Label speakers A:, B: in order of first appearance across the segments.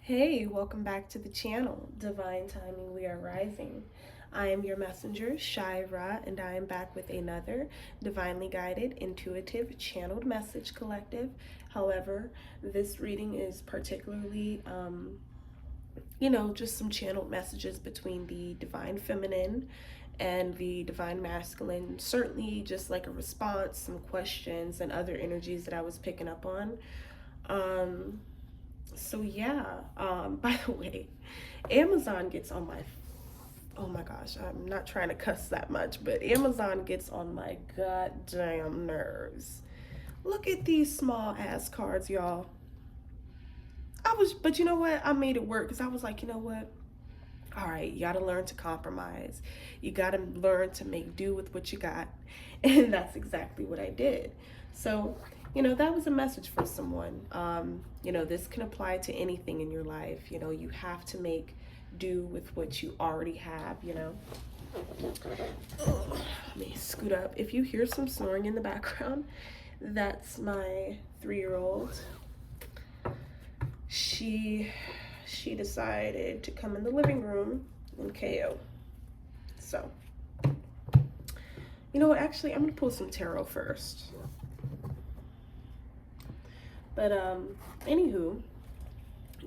A: Hey, welcome back to the channel, Divine Timing We Are Rising. I am your messenger, Shira, and I am back with another divinely guided, intuitive, channeled message collective. However, this reading is particularly, just some channeled messages between the divine feminine and the divine masculine. Certainly, just like a response, some questions, and other energies that I was picking up on. So yeah, by the way, Amazon gets on my, oh my gosh, I'm not trying to cuss that much, but Amazon gets on my goddamn nerves. Look at these small ass cards, y'all. But you know what? I made it work because I was like, you know what? All right, you gotta learn to compromise. You gotta learn to make do with what you got. And that's exactly what I did. So, that was a message for someone. This can apply to anything in your life. You have to make do with what you already have. Let me scoot up. If you hear some snoring in the background, that's my 3-year-old. She decided to come in the living room and KO. So, you know what? Actually, I'm gonna pull some tarot first. But anywho,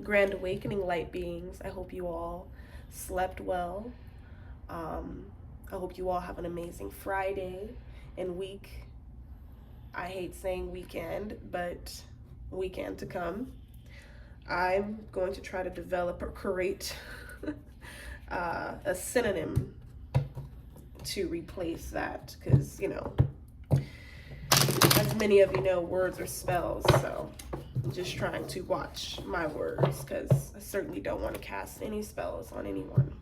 A: Grand Awakening light beings, I hope you all slept well. I hope you all have an amazing Friday and week. I hate saying weekend, but weekend to come. I'm going to try to develop or create a synonym to replace that because, as many of you know, words are spells. So I'm just trying to watch my words because I certainly don't want to cast any spells on anyone.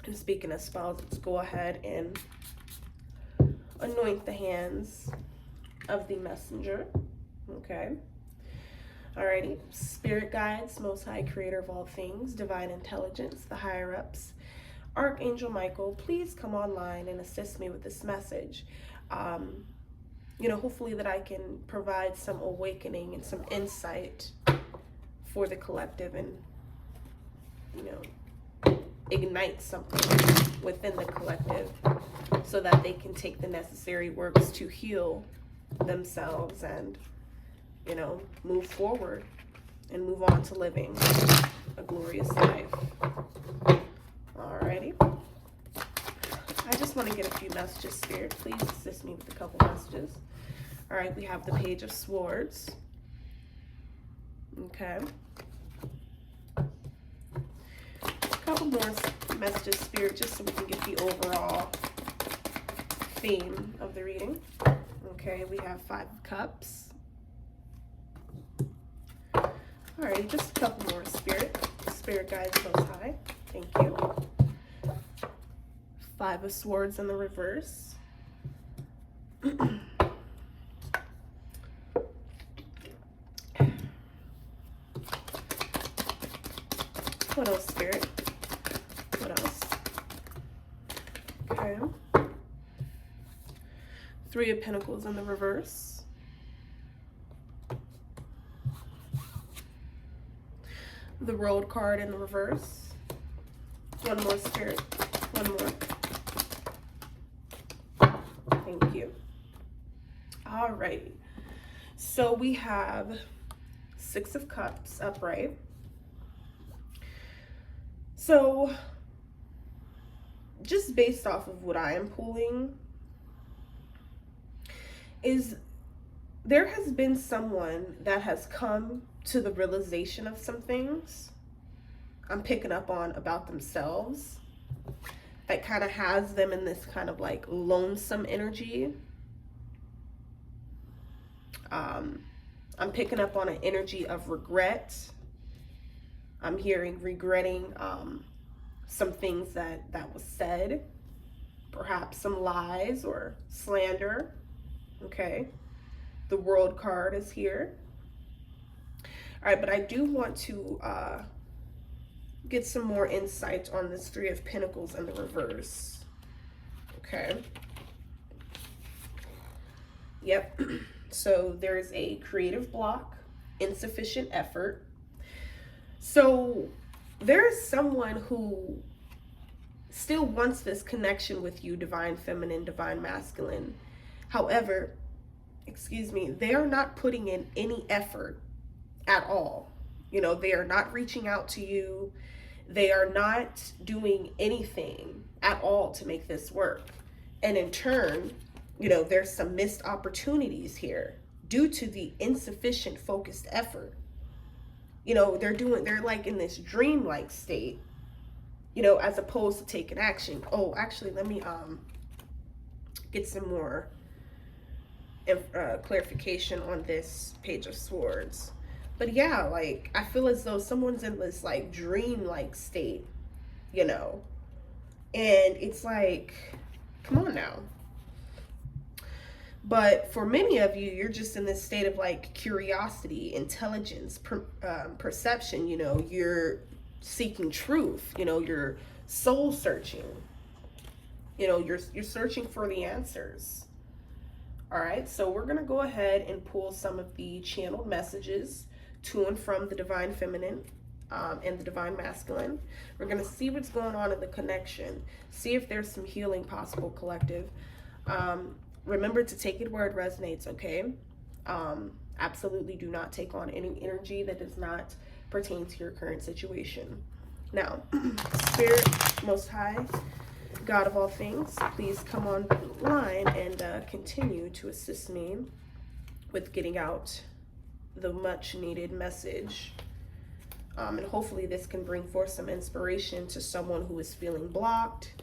A: And speaking of spells, let's go ahead and anoint the hands of the messenger. Okay. Alrighty, spirit guides, most high creator of all things, divine intelligence, the higher ups, Archangel Michael, please come online and assist me with this message. Hopefully that I can provide some awakening and some insight for the collective and, ignite something within the collective so that they can take the necessary works to heal themselves and move forward and move on to living a glorious life. Alrighty. I just want to get a few messages, Spirit. Please assist me with a couple messages. Alright, we have the Page of Swords. Okay. A couple more messages, Spirit, just so we can get the overall theme of the reading. Okay, we have 5 of Cups. Alrighty, just a couple more, Spirit guides most high. Thank you. 5 of Swords in the reverse. What else, Spirit? What else? Okay. 3 of Pentacles in the reverse. The World card in the reverse. One more, Spirit. One more. Thank you. All right. So we have 6 of Cups upright. So just based off of what I am pulling, is there has been someone that has come to the realization of some things I'm picking up on about themselves that kind of has them in this kind of like lonesome energy. I'm picking up on an energy of regret. I'm hearing regretting some things that was said, perhaps some lies or slander. Okay, the World card is here. All right, but I do want to get some more insight on this 3 of Pentacles in the reverse. Okay. Yep. So there's a creative block, insufficient effort. So there's someone who still wants this connection with you, divine feminine, divine masculine. However, excuse me, they are not putting in any effort at all. You know, they are not reaching out to you. They are not doing anything at all to make this work. And in turn, you know, there's some missed opportunities here due to the insufficient focused effort. You know, they're like in this dreamlike state, you know, as opposed to taking action. Oh, actually, let me get some more clarification on this Page of Swords. But yeah, like, I feel as though someone's in this like dream-like state, you know, and it's like, come on now. But for many of you, you're just in this state of like curiosity, intelligence, perception. You know, you're seeking truth. You know, you're soul searching. You know, you're searching for the answers. All right, so we're gonna go ahead and pull some of the channeled messages to and from the divine feminine and the divine masculine. We're gonna see what's going on in the connection. See if there's some healing possible, collective. Remember to take it where it resonates, okay? Absolutely do not take on any energy that does not pertain to your current situation. Now, Spirit, Most High, God of all things, please come online and continue to assist me with getting out the much needed message. And hopefully this can bring forth some inspiration to someone who is feeling blocked,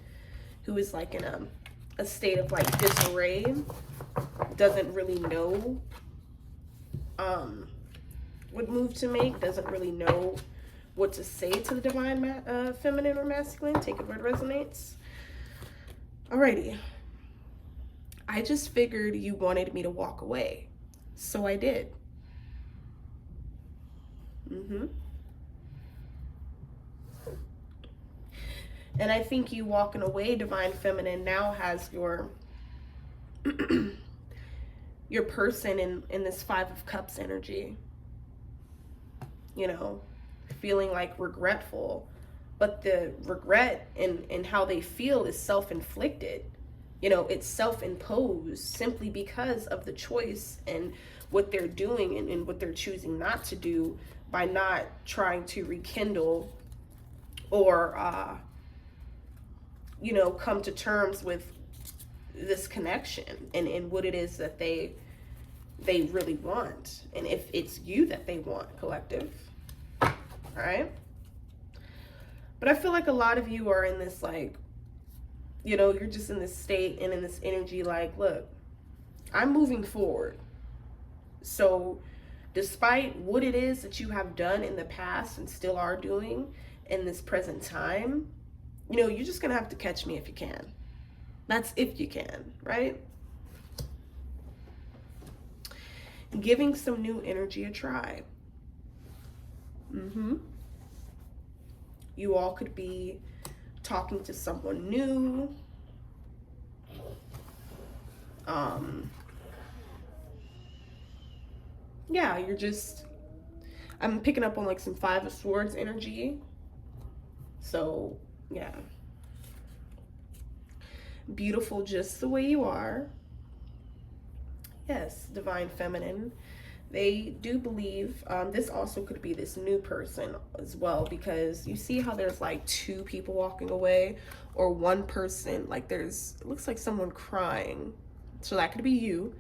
A: who is like in a state of like disarray, doesn't really know what move to make, doesn't really know what to say to the divine feminine or masculine. Take it where it resonates. Alrighty. I just figured you wanted me to walk away, so I did. And I think you walking away, divine feminine, now has your your person in this Five of Cups energy. You know, feeling like regretful, but the regret and how they feel is self-inflicted. You know, it's self-imposed simply because of the choice and what they're doing and what they're choosing not to do by not trying to rekindle or you know, come to terms with this connection and what it is that they really want, and if it's you that they want, collective. All right. But I feel like a lot of you are in this, like, you know, you're just in this state and in this energy like, look, I'm moving forward. So despite what it is that you have done in the past and still are doing in this present time, you know, you're just going to have to catch me if you can. That's if you can, right? Giving some new energy a try. You all could be talking to someone new. Yeah, you're just, I'm picking up on like some Five of Swords energy. So, yeah. Beautiful just the way you are. Yes, divine feminine. They do believe, this also could be this new person as well, because you see how there's like two people walking away, or one person, like there's, it looks like someone crying. So that could be you,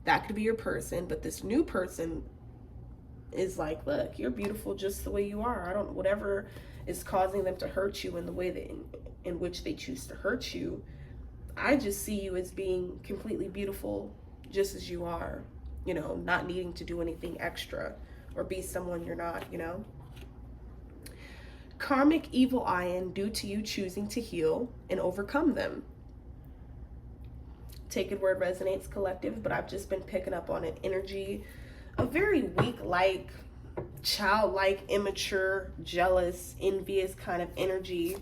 A: that could be your person, but this new person is like, look, you're beautiful just the way you are. I don't, whatever is causing them to hurt you in the way that in which they choose to hurt you, I just see you as being completely beautiful just as you are. You know, not needing to do anything extra or be someone you're not, you know. Karmic evil ion due to you choosing to heal and overcome them. Take it where it resonates, collective, but I've just been picking up on an energy, a very weak-like, childlike, immature, jealous, envious kind of energy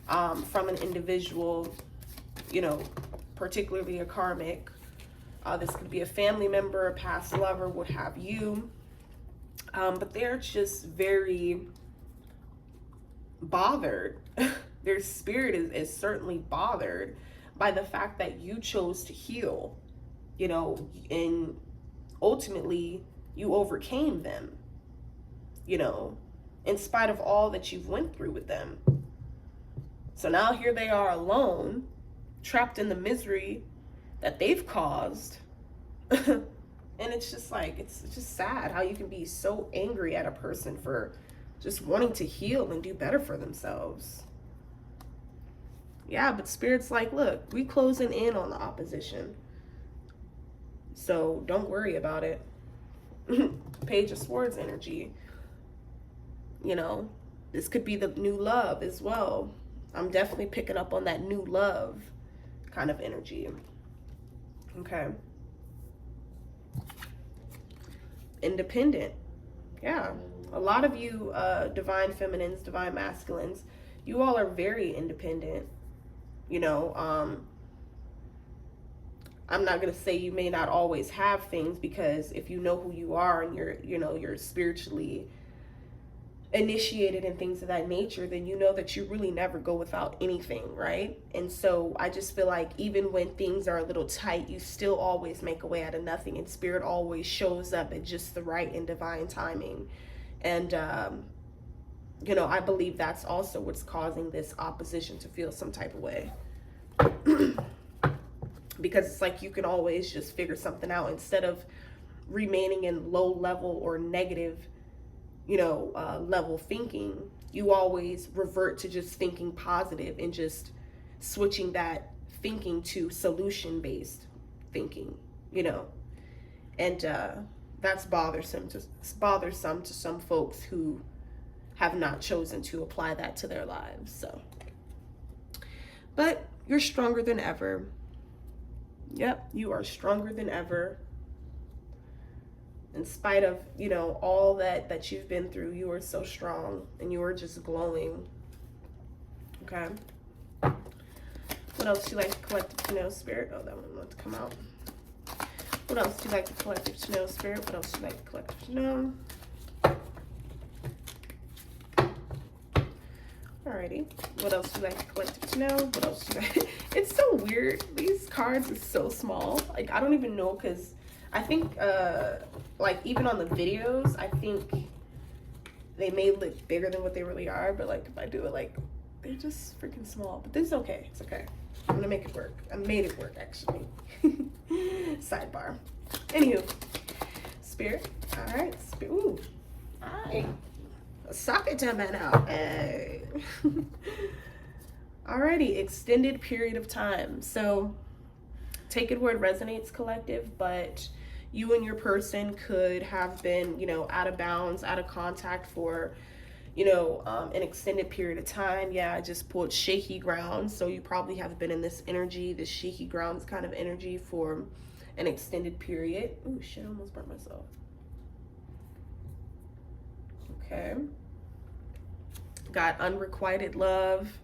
A: from an individual, you know, particularly a karmic. This could be a family member, a past lover, what have you. But they're just very bothered. Their spirit is certainly bothered by the fact that you chose to heal, you know, and ultimately you overcame them, you know, in spite of all that you've went through with them. So now here they are alone, trapped in the misery that they've caused. And it's just like, it's just sad how you can be so angry at a person for just wanting to heal and do better for themselves. Yeah, but Spirit's like, look, we closing in on the opposition. So don't worry about it. Page of Swords energy. You know, this could be the new love as well. I'm definitely picking up on that new love kind of energy. Okay. Independent. Yeah. A lot of you divine feminines, divine masculines, you all are very independent. You know, I'm not going to say you may not always have things, because if you know who you are and you're spiritually initiated and things of that nature, then you know that you really never go without anything, right? And so I just feel like even when things are a little tight, you still always make a way out of nothing, and Spirit always shows up at just the right and divine timing. And you know, I believe that's also what's causing this opposition to feel some type of way. Because it's like you can always just figure something out instead of remaining in low level or negative, you know, level thinking. You always revert to just thinking positive and just switching that thinking to solution based thinking, you know. And that's bothersome to some folks who have not chosen to apply that to their lives. So, but you're stronger than ever. Yep, you are stronger than ever. In spite of, you know, all that you've been through, you are so strong and you are just glowing. Okay. What else do you like the collective to know, Spirit? Oh, that one wants to come out. What else do you like the collective to know, Spirit? What else do you like the collective to know? Alrighty. What else do you like the collective to know? What else do you like? It's so weird. These cards are so small. Like, I don't even know, because I think, like, even on the videos, I think they may look bigger than what they really are. But, like, if I do it, like, they're just freaking small. But this is okay. It's okay. I'm going to make it work. I made it work, actually. Sidebar. Anywho. Spirit. All right. Ooh. All right. Socket time out. Hey. Alrighty, extended period of time. So take it where it resonates, collective, but you and your person could have been, you know, out of bounds, out of contact for, you know, an extended period of time. Yeah, I just pulled shaky ground. So you probably have been in this energy, this shaky grounds kind of energy for an extended period. Ooh, shit, I almost burnt myself. Okay. Got unrequited love.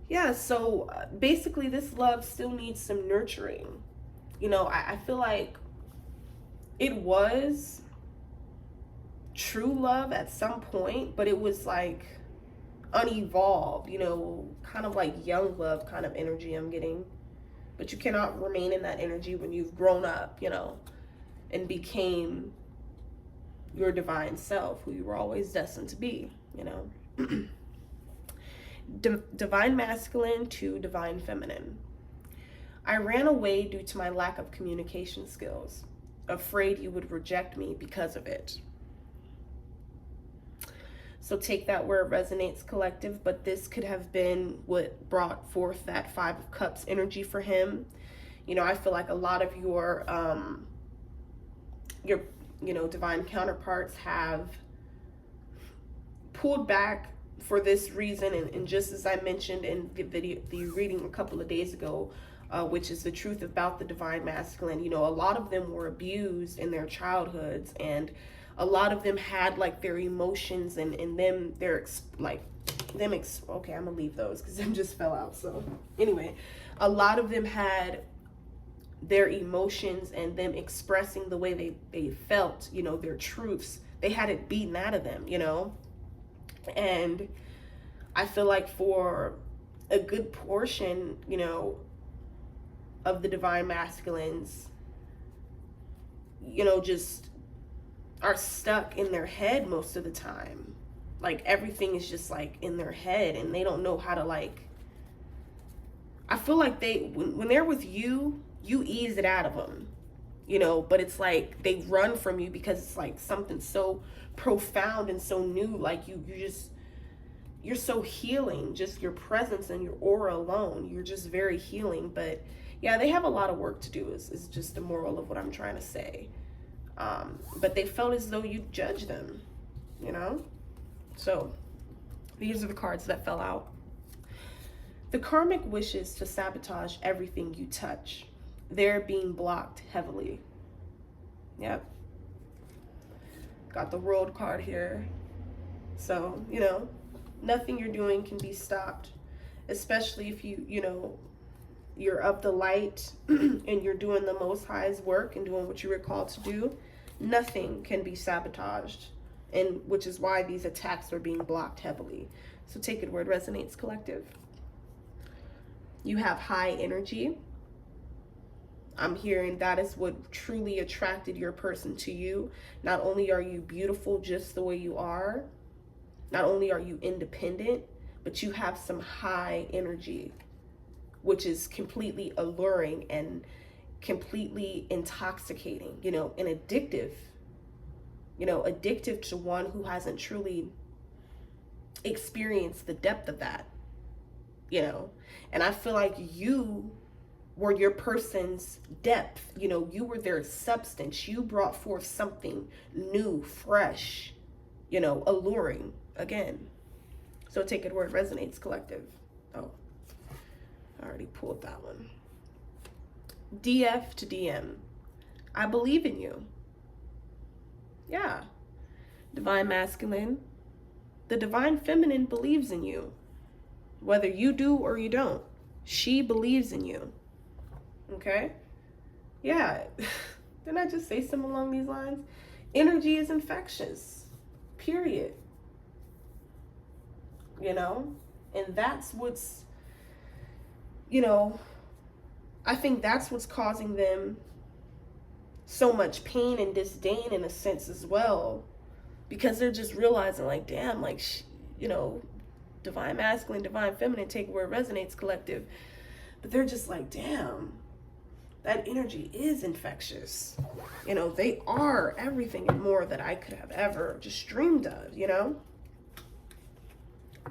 A: Yeah, so basically this love still needs some nurturing. You know, I feel like it was true love at some point, but it was like unevolved, you know, kind of like young love kind of energy I'm getting. But you cannot remain in that energy when you've grown up, you know, and became your divine self, who you were always destined to be, you know. Divine masculine to divine feminine. I ran away due to my lack of communication skills, afraid you would reject me because of it. So take that where it resonates, collective, but this could have been what brought forth that 5 of Cups energy for him. You know, I feel like a lot of your you know, divine counterparts have pulled back for this reason, and just as I mentioned in the reading a couple of days ago, which is the truth about the divine masculine. You know, a lot of them were abused in their childhoods, and a lot of them had like their emotions and them, okay, I'm gonna leave those because them just fell out. So anyway, a lot of them had their emotions and them expressing the way they felt, you know, their truths. They had it beaten out of them, you know. And I feel like for a good portion, you know, of the divine masculines, you know, just are stuck in their head most of the time. Like everything is just like in their head, and they don't know how to like, I feel like when they're with you, you ease it out of them, you know, but it's like they run from you because it's like something so profound and so new. Like you're so healing, just your presence and your aura alone. You're just very healing. But yeah, they have a lot of work to do is just the moral of what I'm trying to say. But they felt as though you judged them, you know? So these are the cards that fell out. The karmic wishes to sabotage everything you touch. They're being blocked heavily. Yep. Got the World card here. So, you know, nothing you're doing can be stopped, especially if you know, you're of the light and you're doing the Most High's work and doing what you were called to do. Nothing can be sabotaged, and which is why these attacks are being blocked heavily. So take it where it resonates, collective. You have high energy. I'm hearing that is what truly attracted your person to you. Not only are you beautiful just the way you are, not only are you independent, but you have some high energy, which is completely alluring and completely intoxicating, you know, and addictive, you know, addictive to one who hasn't truly experienced the depth of that, you know. And I feel like you were your person's depth, you know, you were their substance. You brought forth something new, fresh, you know, alluring again. So take it where it resonates, collective. Oh, I already pulled that one. DF to DM. I believe in you. Yeah. Divine masculine. The divine feminine believes in you. Whether you do or you don't. She believes in you. Okay? Yeah. Didn't I just say something along these lines? Energy is infectious. Period. You know? And that's what's, you know, I think that's what's causing them so much pain and disdain in a sense as well, because they're just realizing like, damn, like, you know, divine masculine, divine feminine, take where it resonates, collective. But they're just like, damn, that energy is infectious. You know, they are everything and more that I could have ever just dreamed of, you know?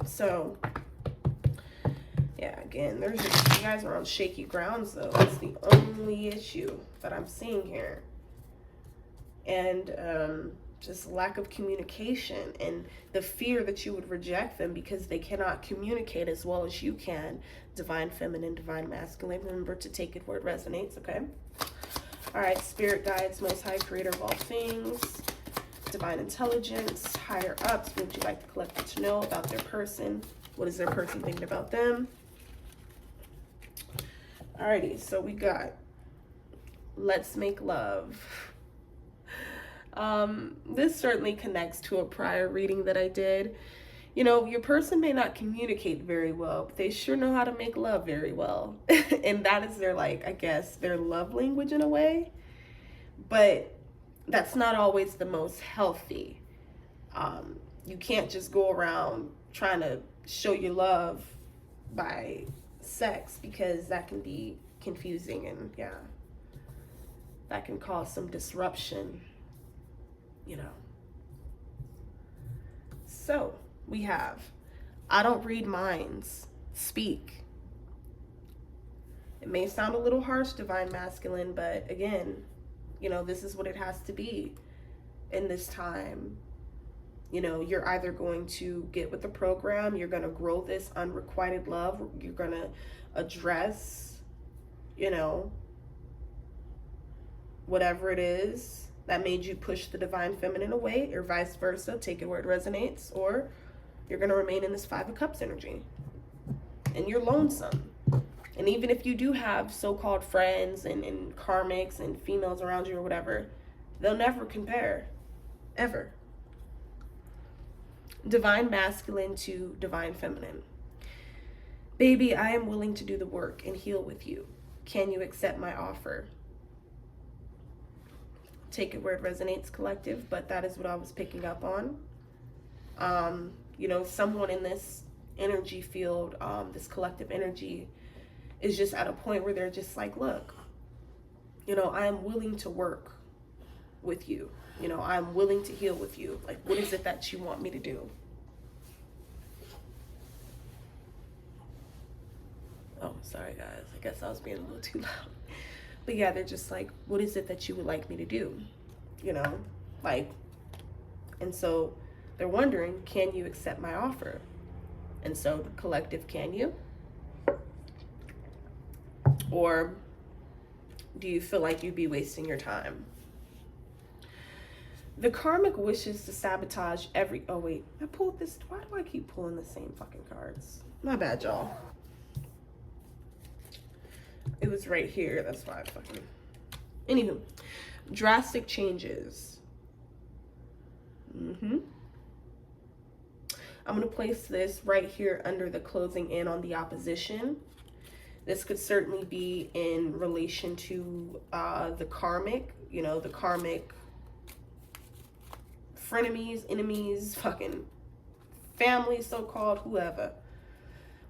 A: So yeah, again, there's just, you guys are on shaky grounds though. That's the only issue that I'm seeing here. And just lack of communication and the fear that you would reject them because they cannot communicate as well as you can. Divine feminine, divine masculine. Remember to take it where it resonates, okay? All right, spirit guides, Most High, creator of all things, divine intelligence, higher ups. What would you like the collective to know about their person? What is their person thinking about them? Alrighty, so we got Let's Make Love. This certainly connects to a prior reading that I did. You know, your person may not communicate very well, but they sure know how to make love very well. And that is their, like, I guess, their love language in a way. But that's not always the most healthy. You can't just go around trying to show your love by sex, because that can be confusing and yeah, that can cause some disruption, you know. So we have, I don't read minds, speak. It may sound a little harsh, divine masculine, but again, you know, this is what it has to be in this time. You know, you're either going to get with the program, you're going to grow this unrequited love, you're going to address, you know, whatever it is that made you push the divine feminine away, or vice versa, take it where it resonates, or you're going to remain in this Five of Cups energy. And you're lonesome. And even if you do have so-called friends and karmics and females around you or whatever, they'll never compare. Ever. Divine masculine to divine feminine. Baby, I am willing to do the work and heal with you. Can you accept my offer? Take it where it resonates, collective, but that is what I was picking up on. You know, someone in this energy field, this collective energy, is just at a point where they're just like, look, you know, I am willing to work with you. You know, I'm willing to heal with you. Like, what is it that you want me to do? Oh, sorry guys. I guess I was being a little too loud. But yeah, they're just like, what is it that you would like me to do? You know, like, and so they're wondering, can you accept my offer? And so the collective, can you? Or do you feel like you'd be wasting your time? The karmic wishes to sabotage every... Oh, wait. I pulled this... Why do I keep pulling the same fucking cards? My bad, y'all. It was right here. That's why I fucking... Anywho. Drastic changes. I'm going to place this right here under the closing in on the opposition. This could certainly be in relation to the karmic, you know, the karmic frenemies, enemies, fucking family, so-called, whoever.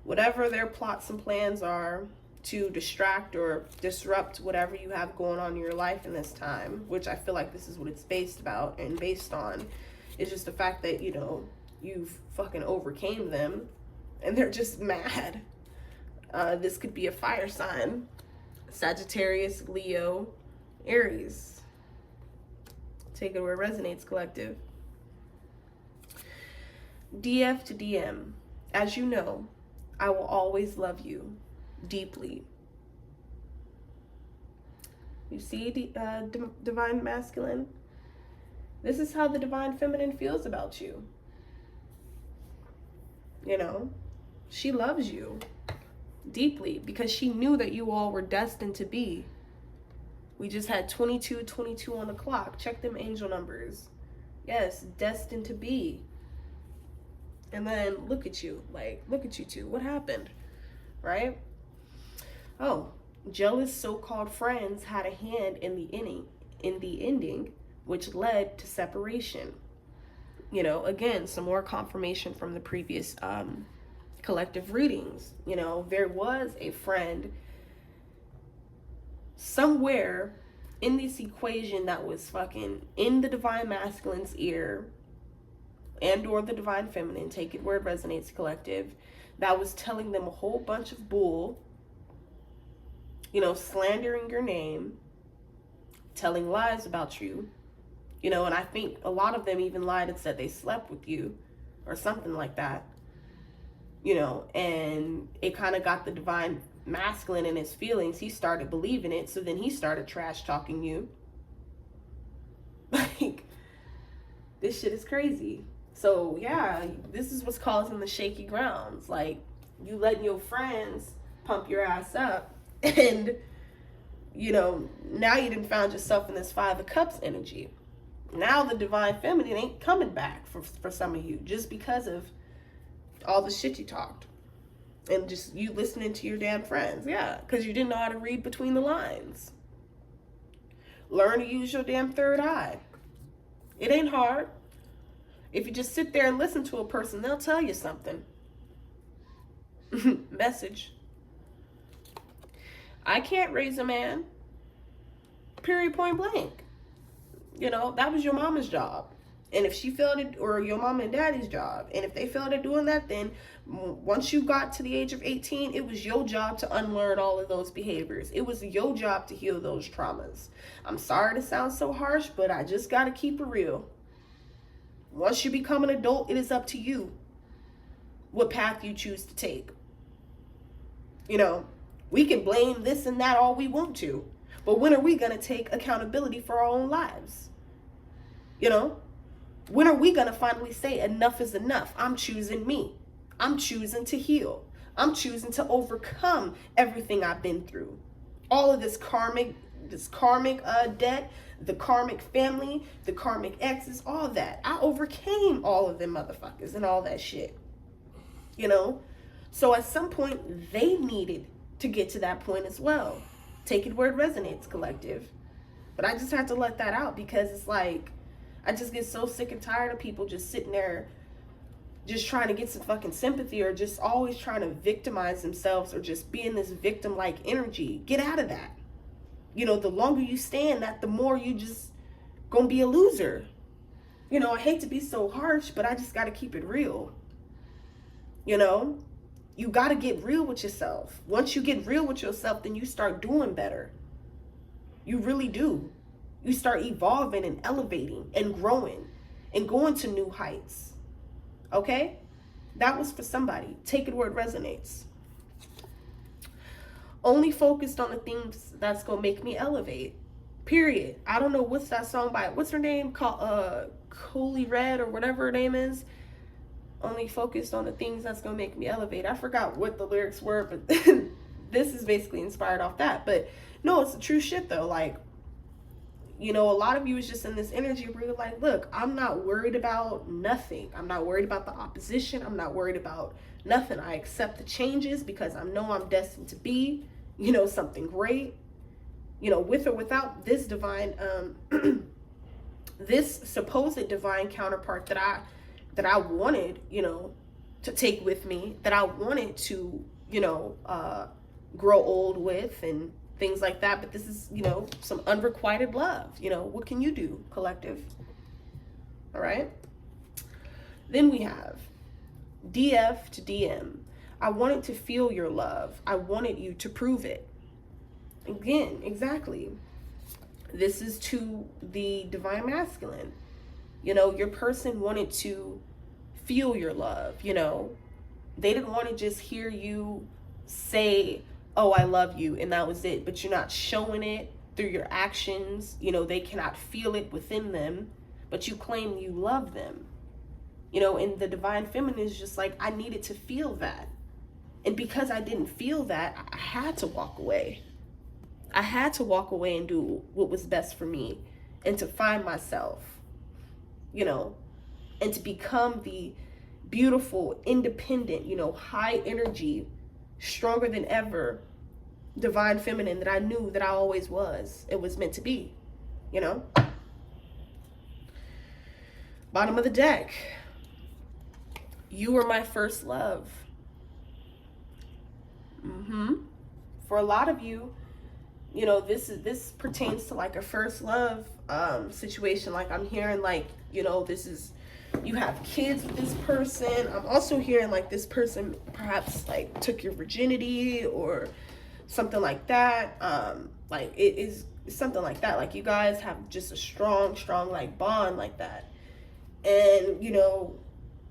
A: Whatever their plots and plans are to distract or disrupt whatever you have going on in your life in this time, which I feel like this is what it's based about and based on, is just the fact that, you know, you've fucking overcame them and they're just mad. This could be a fire sign. Sagittarius, Leo, Aries. Take it where it resonates, collective. DF to DM. As you know, I will always love you deeply. You see, divine masculine? This is how the divine feminine feels about you. You know, she loves you deeply because she knew that you all were destined to be. We just had 22 on the clock. Check them angel numbers. Yes, destined to be. And then look at you. Like, look at you two. What happened? Right? Oh, jealous so-called friends had a hand in the ending, which led to separation. You know, again, some more confirmation from the previous collective readings. You know, there was a friend somewhere in this equation that was fucking in the divine masculine's ear and or the divine feminine, take it where it resonates, collective, that was telling them a whole bunch of bull, you know, slandering your name, telling lies about you, you know, and I think a lot of them even lied and said they slept with you or something like that, you know, and it kind of got the divine masculine in his feelings. He started believing it, so then he started trash talking you. Like, this shit is crazy. So yeah, this is what's causing the shaky grounds. Like, you letting your friends pump your ass up, and you know, now you done found yourself in this 5 of Cups energy. Now the divine feminine ain't coming back for some of you just because of all the shit you talked and just you listening to your damn friends. Yeah, because you didn't know how to read between the lines. Learn to use your damn third eye. It ain't hard. If you just sit there and listen to a person, they'll tell you something. Message. I can't raise a man. Period, point blank. You know, that was your mama's job. And if she failed it, or your mom and daddy's job, and if they failed at doing that, then once you got to the age of 18, it was your job to unlearn all of those behaviors. It was your job to heal those traumas. I'm sorry to sound so harsh, but I just got to keep it real. Once you become an adult, it is up to you what path you choose to take. You know, we can blame this and that all we want to, but when are we going to take accountability for our own lives? You know, when are we going to finally say enough is enough? I'm choosing me. I'm choosing to heal. I'm choosing to overcome everything I've been through. All of this karmic this karmic debt, the karmic family, the karmic exes, all that. I overcame all of them motherfuckers and all that shit. You know? So at some point, they needed to get to that point as well. Take it where it resonates, collective. But I just had to let that out because it's like, I just get so sick and tired of people just sitting there just trying to get some fucking sympathy, or just always trying to victimize themselves, or just be in this victim-like energy. Get out of that. You know, the longer you stay in that, the more you just gonna be a loser. You know, I hate to be so harsh, but I just gotta keep it real. You know, you gotta get real with yourself. Once you get real with yourself, then you start doing better. You really do. You start evolving and elevating and growing and going to new heights. Okay? That was for somebody. Take it where it resonates. Only focused on the things that's gonna make me elevate. Period. I don't know what's that song by, what's her name? Cooley Red or whatever her name is. Only focused on the things that's gonna make me elevate. I forgot what the lyrics were, but this is basically inspired off that. But no, it's the true shit though. Like, you know, a lot of you is just in this energy where you're like, look, I'm not worried about nothing. I'm not worried about the opposition. I'm not worried about nothing. I accept the changes because I know I'm destined to be, you know, something great. You know, with or without this divine, this supposed divine counterpart that I wanted, you know, to take with me, that I wanted to, you know, grow old with and things like that. But this is, you know, some unrequited love. You know, what can you do, collective? All right. Then we have DF to DM. I wanted to feel your love. I wanted you to prove it. Again, exactly. This is to the divine masculine. You know, your person wanted to feel your love. You know, they didn't want to just hear you say, oh, I love you, and that was it. But you're not showing it through your actions. You know, they cannot feel it within them, but you claim you love them. You know, and the divine feminine is just like, I needed to feel that. And because I didn't feel that, I had to walk away. I had to walk away and do what was best for me, and to find myself, you know, and to become the beautiful, independent, you know, high energy, stronger than ever divine feminine that I knew that I always was. It was meant to be, you know. Bottom of the deck. You were my first love. For a lot of you, you know, this pertains to like a first love situation. Like I'm hearing like, you know, this is, you have kids with this person. I'm also hearing like this person perhaps like took your virginity or something like that. Like it is something like that. Like you guys have just a strong like bond like that. And, you know,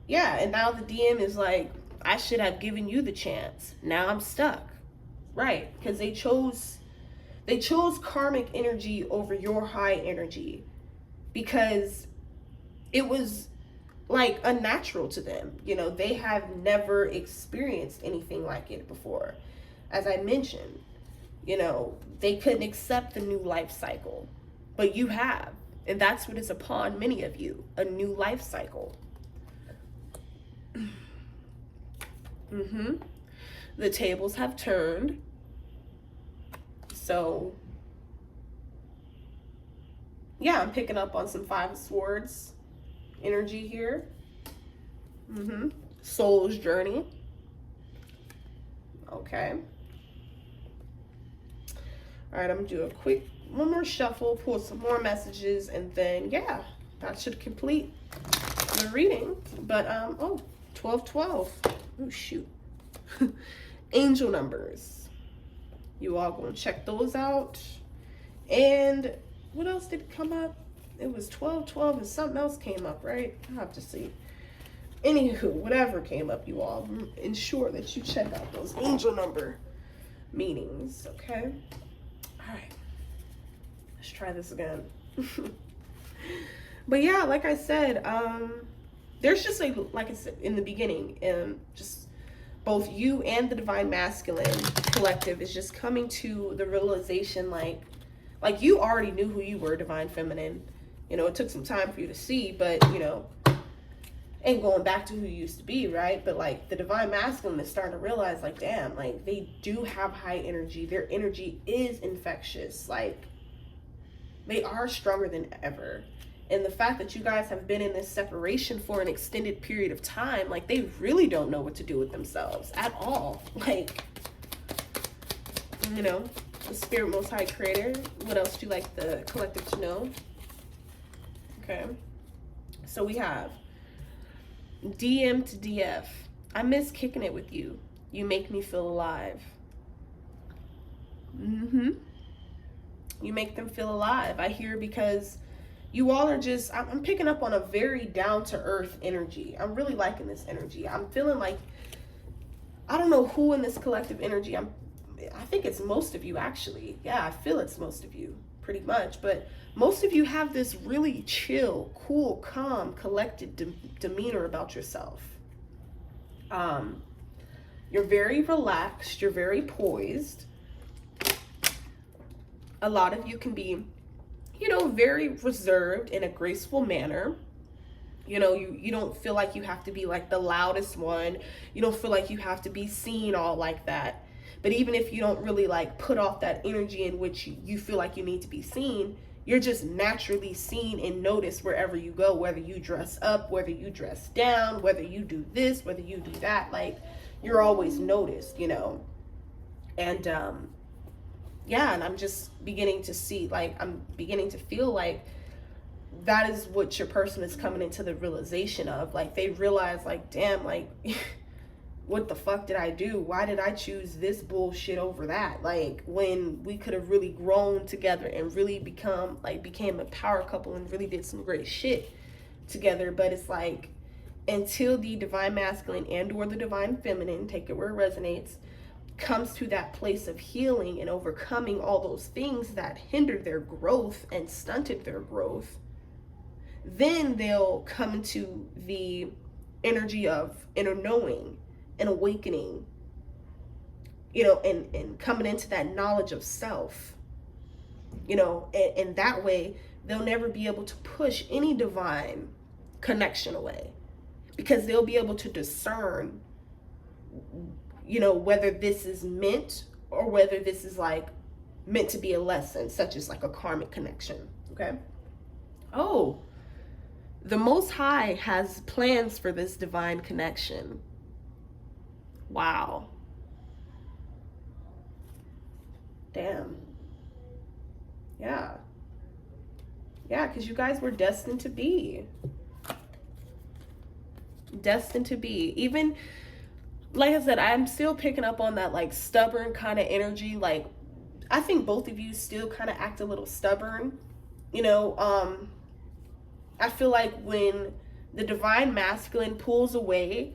A: yeah. And now the DM is like, I should have given you the chance. Now I'm stuck. Right. Because they chose karmic energy over your high energy because it was like unnatural to them. You know, they have never experienced anything like it before. As I mentioned, you know, they couldn't accept the new life cycle, but you have. And that's what is upon many of you, a new life cycle. The tables have turned. So, yeah, I'm picking up on some Five of Swords energy here. Soul's journey. Okay. All right, I'm gonna do a quick one more shuffle, pull some more messages, and then yeah, that should complete the reading. But oh, 1212. Oh shoot. Angel numbers. You all gonna check those out. And what else did come up? It was 1212 and something else came up, right? I'll have to see. Anywho, whatever came up, you all ensure that you check out those angel number meanings, okay? All right, let's try this again. But yeah, like I said, there's just like I said in the beginning, just both you and the divine masculine collective is just coming to the realization, like Like, you already knew who you were, divine feminine. You know, it took some time for you to see, but, you know, and going back to who you used to be, right? But like the divine masculine is starting to realize, like, damn, like they do have high energy. Their energy is infectious. Like, they are stronger than ever. And the fact that you guys have been in this separation for an extended period of time, like, they really don't know what to do with themselves at all. Like, you know, the Spirit Most High Creator. What else do you like the collective to know? Okay. So we have DM to DF. I miss kicking it with you. You make me feel alive. You make them feel alive. I hear, because you all are just, I'm picking up on a very down-to-earth energy. I'm really liking this energy. I'm feeling like, I don't know who in this collective energy, I think it's most of you, actually. Yeah, I feel it's most of you, pretty much. But most of you have this really chill, cool, calm, collected demeanor about yourself. You're very relaxed. You're very poised. A lot of you can be, you know, very reserved in a graceful manner. You know, you don't feel like you have to be like the loudest one. You don't feel like you have to be seen all like that. But even if you don't really like put off that energy in which you feel like you need to be seen, you're just naturally seen and noticed wherever you go, whether you dress up, whether you dress down, whether you do this, whether you do that. Like, you're always noticed, you know. And yeah, and I'm just beginning to see, like, I'm beginning to feel like that is what your person is coming into the realization of. Like, they realize, like, damn, like, what the fuck did I do? Why did I choose this bullshit over that? Like, when we could have really grown together and really became a power couple and really did some great shit together. But it's like, until the divine masculine and or the divine feminine, take it where it resonates, comes to that place of healing and overcoming all those things that hindered their growth and stunted their growth, then they'll come into the energy of inner knowing and awakening, you know, and coming into that knowledge of self, you know, and that way they'll never be able to push any divine connection away, because they'll be able to discern, you know, whether this is meant or whether this is like meant to be a lesson, such as like a karmic connection. Okay. Oh, the Most High has plans for this divine connection. Wow. Damn. Yeah. Yeah, because you guys were destined to be. Destined to be. Even, like I said, I'm still picking up on that, like, stubborn kind of energy. Like, I think both of you still kind of act a little stubborn. You know, I feel like when the divine masculine pulls away,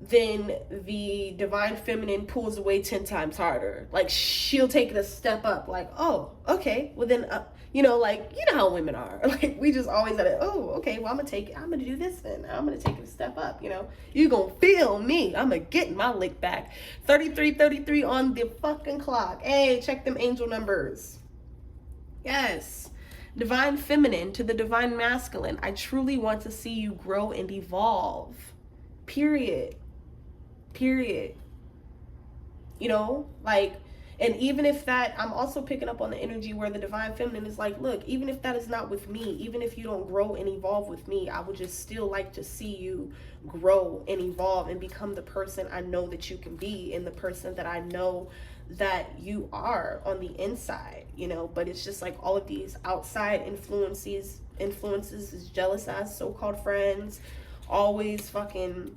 A: then the divine feminine pulls away 10 times harder. Like, she'll take it a step up. Like, oh, okay, well then, you know, like, you know how women are. Like, we just always at it, oh, okay, well, I'm gonna do this then. I'm gonna take it a step up, you know. You gonna feel me. I'm gonna get my lick back. 33 on the fucking clock. Hey, check them angel numbers. Yes. Divine feminine to the divine masculine. I truly want to see you grow and evolve. Period. You know, like, and even if that, I'm also picking up on the energy where the divine feminine is like, look, even if that is not with me, even if you don't grow and evolve with me, I would just still like to see you grow and evolve and become the person I know that you can be, and the person that I know that you are on the inside, you know. But it's just like all of these outside influences, is jealous ass so-called friends, always fucking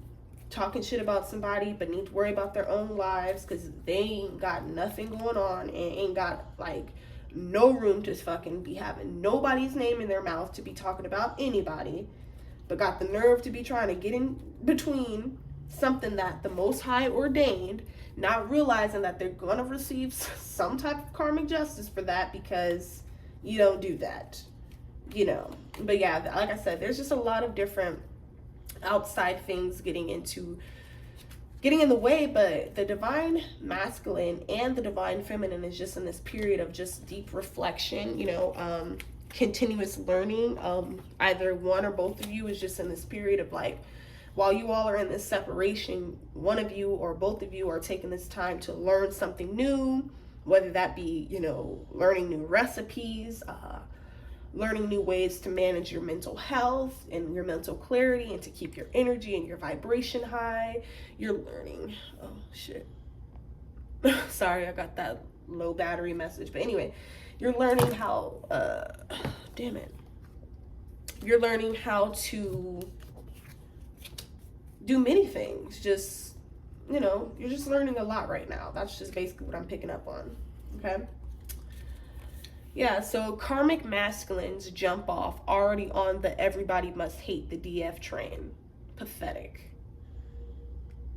A: talking shit about somebody, but need to worry about their own lives because they ain't got nothing going on and ain't got like no room to fucking be having nobody's name in their mouth to be talking about anybody, but got the nerve to be trying to get in between something that the Most High ordained, not realizing that they're gonna receive some type of karmic justice for that because you don't do that, you know. But yeah, like I said, there's just a lot of different outside things getting into getting in the way. But the divine masculine and the divine feminine is just in this period of just deep reflection, continuous learning. Either one or both of you is just in this period of like, while you all are in this separation, one of you or both of you are taking this time to learn something new, whether that be, learning new recipes, learning new ways to manage your mental health and your mental clarity and to keep your energy and your vibration high. You're learning. Oh, shit. Sorry, I got that low battery message. But anyway, you're learning how, damn it. You're learning how to do many things. Just, you're just learning a lot right now. That's just basically what I'm picking up on. Okay. Yeah, so karmic masculines jump off already on the everybody must hate the DF train. Pathetic.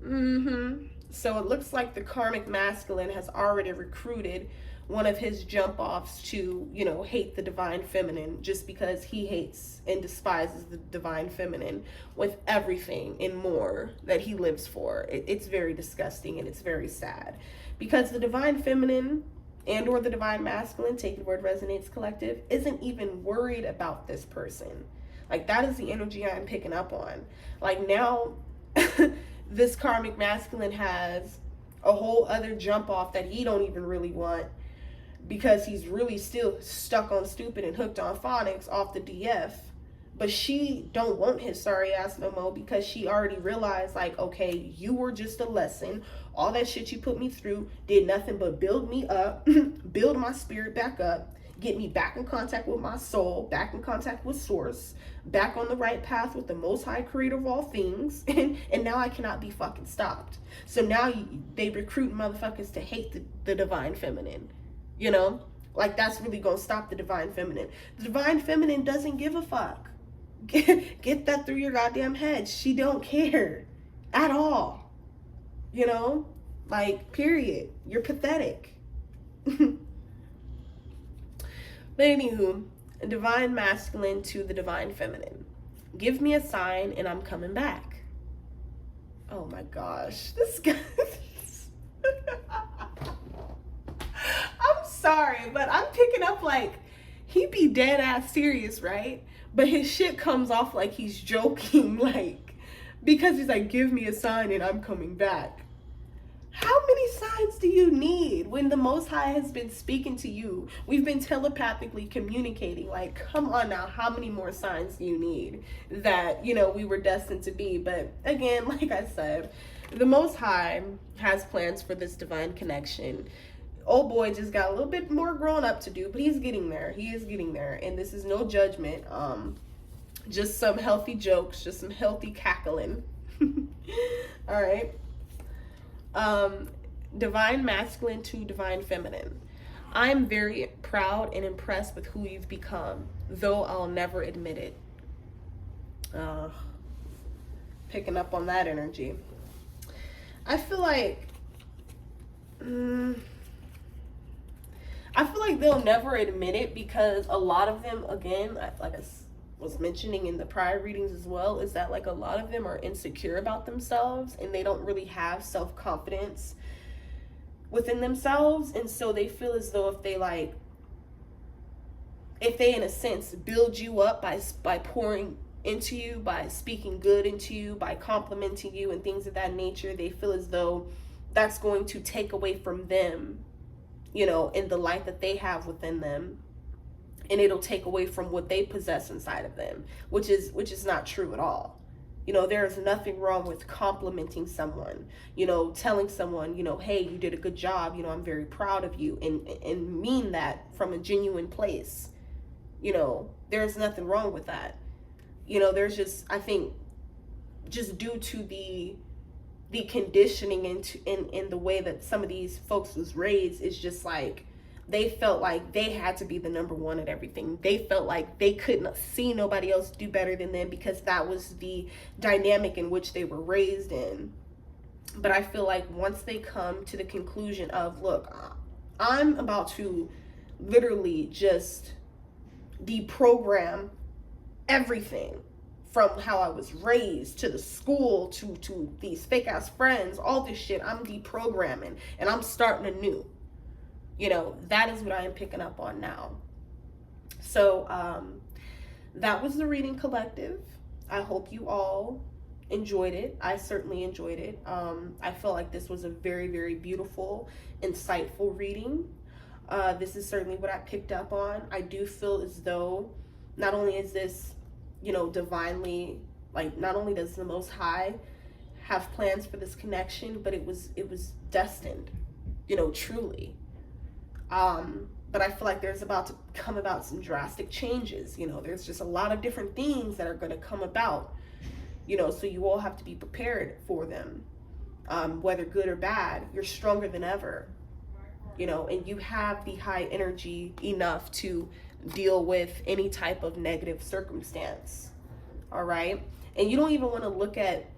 A: So it looks like the karmic masculine has already recruited one of his jump offs to, hate the divine feminine, just because he hates and despises the divine feminine with everything and more that he lives for. It's very disgusting and it's very sad, because the divine feminine and or the divine masculine, take the word resonates collective, isn't even worried about this person. Like, that is the energy I'm picking up on. Like, now this karmic masculine has a whole other jump off that he don't even really want, because he's really still stuck on stupid and hooked on phonics off the DF. But she don't want his sorry ass no more, because she already realized, like, okay, you were just a lesson. All that shit you put me through did nothing but build me up, build my spirit back up, get me back in contact with my soul, back in contact with source, back on the right path with the most high creator of all things. And now I cannot be fucking stopped. So now they recruit motherfuckers to hate the divine feminine. Like, that's really gonna stop the divine feminine. The divine feminine doesn't give a fuck. Get that through your goddamn head. She don't care at all. Like, period. You're pathetic. But anywho, divine masculine to the divine feminine. Give me a sign and I'm coming back. Oh my gosh. This guy. I'm sorry, but I'm picking up like, he be dead ass serious, right? But his shit comes off like he's joking, like, because he's like, give me a sign and I'm coming back. How many signs do you need when the Most High has been speaking to you? We've been telepathically communicating. Like, come on now, how many more signs do you need that, we were destined to be? But again, like I said, the Most High has plans for this divine connection. Old boy just got a little bit more grown up to do, but he's getting there. He is getting there. And this is no judgment. Just some healthy jokes, just some healthy cackling. All right. Divine masculine to divine feminine. I'm very proud and impressed with who you've become, though I'll never admit it. Picking up on that energy. I feel like they'll never admit it, because a lot of them, again, like I was mentioning in the prior readings as well, is that like a lot of them are insecure about themselves and they don't really have self-confidence within themselves. And so they feel as though if they in a sense build you up by pouring into you, by speaking good into you, by complimenting you and things of that nature, they feel as though that's going to take away from them, in the light that they have within them, and it'll take away from what they possess inside of them, which is not true at all. There is nothing wrong with complimenting someone, telling someone, hey, you did a good job, I'm very proud of you, and mean that from a genuine place. There's nothing wrong with that. There's just, I think, just due to the conditioning in the way that some of these folks was raised, is just like, they felt like they had to be the number one at everything. They felt like they couldn't see nobody else do better than them, because that was the dynamic in which they were raised in. But I feel like once they come to the conclusion of, look, I'm about to literally just deprogram everything from how I was raised to the school to these fake ass friends, all this shit, I'm deprogramming and I'm starting anew. You know, that is what I am picking up on now. So that was the Reading Collective. I hope you all enjoyed it. I certainly enjoyed it. I feel like this was a very, very beautiful, insightful reading. This is certainly what I picked up on. I do feel as though not only is this, you know, divinely, like, not only does the Most High have plans for this connection, but it was destined, you know, truly. But I feel like there's about to come about some drastic changes. You know, there's just a lot of different things that are going to come about, you know, so you all have to be prepared for them. Whether good or bad, you're stronger than ever, you know, and you have the high energy enough to deal with any type of negative circumstance. All right. And you don't even want to look at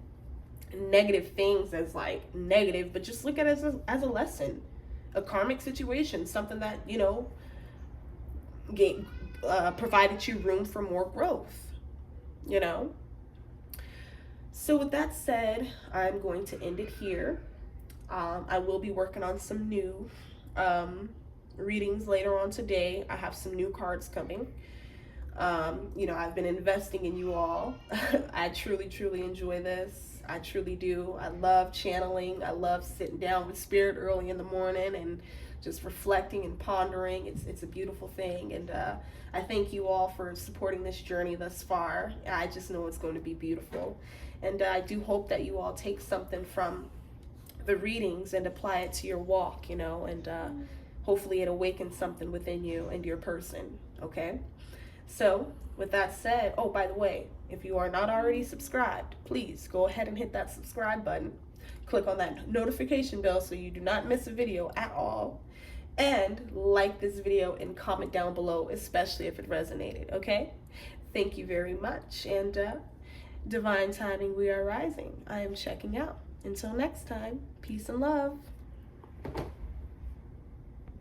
A: negative things as like negative, but just look at it as a lesson, a karmic situation, something that, you know, provided you room for more growth, you know. So with that said, I'm going to end it here. I will be working on some new readings later on today. I have some new cards coming. You know, I've been investing in you all. I truly, truly enjoy this. I truly do. I love channeling. I love sitting down with spirit early in the morning and just reflecting and pondering. It's a beautiful thing. And I thank you all for supporting this journey thus far. I just know it's going to be beautiful. And I do hope that you all take something from the readings and apply it to your walk, you know, and hopefully it awakens something within you and your person, okay? So with that said, oh, by the way, if you are not already subscribed, please go ahead and hit that subscribe button. Click on that notification bell so you do not miss a video at all. And like this video and comment down below, especially if it resonated, okay? Thank you very much. And divine timing, we are rising. I am checking out. Until next time, peace and love.